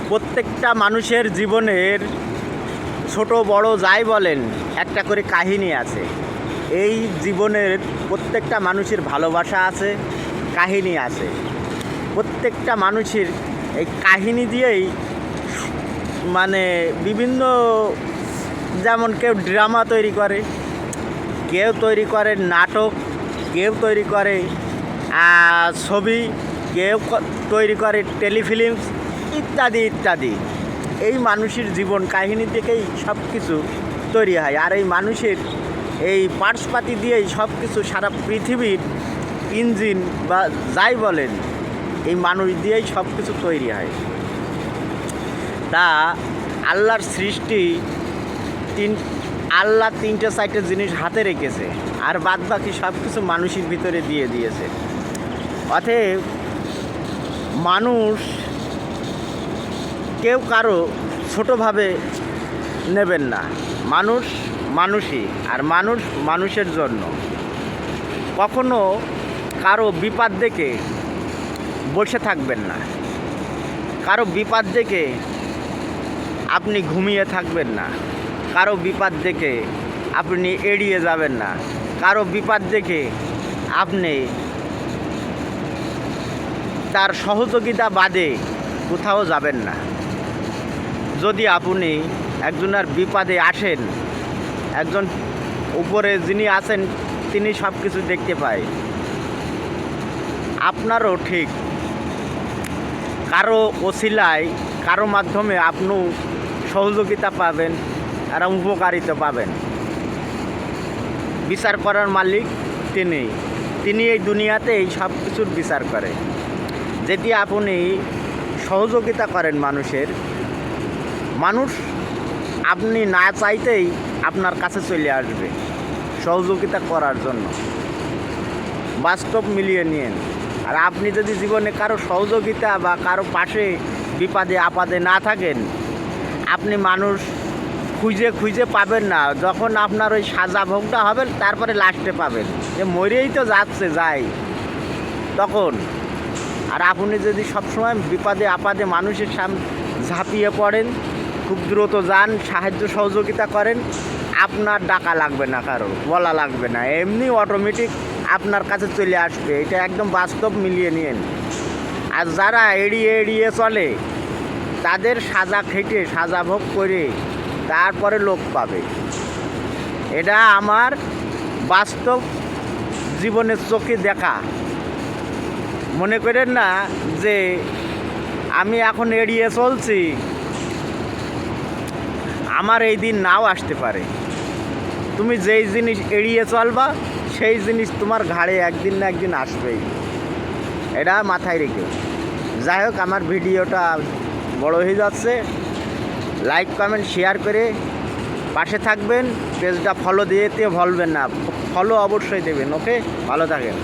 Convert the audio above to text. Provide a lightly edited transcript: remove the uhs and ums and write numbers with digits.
প্রত্যেকটা মানুষের জীবনের ছোট বড় যাই বলেন একটা করে কাহিনী আছে। এই জীবনের প্রত্যেকটা মানুষের ভালোবাসা আছে, কাহিনী আছে। প্রত্যেকটা মানুষের এই কাহিনী দিয়েই মানে বিভিন্ন, যেমন কেউ ড্রামা তৈরি করে, কেউ তৈরি করে নাটক, কেউ তৈরি করে ছবি, কেউ তৈরি করে টেলিফিল্মস ইত্যাদি ইত্যাদি। এই মানুষের জীবন কাহিনী থেকেই সব কিছু তৈরি হয়। আর এই মানুষের এই পার্টসপাতি দিয়েই সব কিছু, সারা পৃথিবীর ইঞ্জিন বা যাই বলেন, এই মানুষ দিয়েই সব কিছু তৈরি হয়। তা আল্লাহর সৃষ্টি আল্লাহ 3-4টে জিনিস হাতে রেখেছে, আর বাদ বাকি সব কিছু মানুষের ভিতরে দিয়ে দিয়েছে। অতএব মানুষ কেউ কারো ছোটোভাবে নেবেন না। মানুষ মানুষই, আর মানুষ মানুষের জন্য। কখনো কারো বিপদ দেখে বসে থাকবেন না, কারো বিপদ দেখে আপনি ঘুমিয়ে থাকবেন না, কারো বিপদ দেখে আপনি এড়িয়ে যাবেন না, কারো বিপদ দেখে আপনি তার সহযোগিতা বাদে কোথাও যাবেন না। যদি আপনি একজনের বিপদে আসেন, একজন উপরে যিনি আছেন তিনি সব কিছু দেখতে পায়। আপনারও ঠিক কারো ওসিলায়, কারো মাধ্যমে আপনিও সহযোগিতা পাবেন আর উপকারিতা পাবেন। বিচার করার মালিক তিনি এই দুনিয়াতেই সব কিছুর বিচার করে। যদি আপনি সহযোগিতা করেন মানুষের, মানুষ আপনি না চাইতেই আপনার কাছে চলে আসবে সহযোগিতা করার জন্য। বাস্তব মিলিয়ে নিন। আর আপনি যদি জীবনে কারো সহযোগিতা বা কারো পাশে বিপদে আপদে না থাকেন, আপনি মানুষ খুঁজে খুঁজে পাবেন না। যখন আপনার ওই সাজা ভোগটা হবে, তারপরে লাস্টে পাবেন যে মরেই তো যাই তখন। আর আপনি যদি সবসময় বিপদে আপদে মানুষের সামনে ঝাঁপিয়ে পড়েন, খুব দ্রুত যান, সাহায্য সহযোগিতা করেন, আপনার ডাকা লাগবে না, কারো বলা লাগবে না, এমনি অটোমেটিক আপনার কাছে চলে আসবে। এটা একদম বাস্তব মিলিয়ে নিন। আর যারা এড়িয়ে এড়িয়ে চলে, তাদের সাজা খেটে সাজা ভোগ করে তারপরে লোক পাবে। এটা আমার বাস্তব জীবনের চোখে দেখা। মনে করেন না যে আমি এখন এড়িয়ে চলছি, আমার এই দিন নাও আসতে পারে। তুমি যেই জিনিস এড়িয়ে চলবা, সেই জিনিস তোমার ঘাড়ে একদিন না একদিন আসবেই। এটা মাথায় রেখে। যাই হোক, আমার ভিডিওটা বড় হয়ে যাচ্ছে। লাইক কমেন্ট শেয়ার করে পাশে থাকবেন। পেজটা ফলো দিতে ভুলবেন না, ফলো অবশ্যই দেবেন। ওকে, ভালো থাকেন।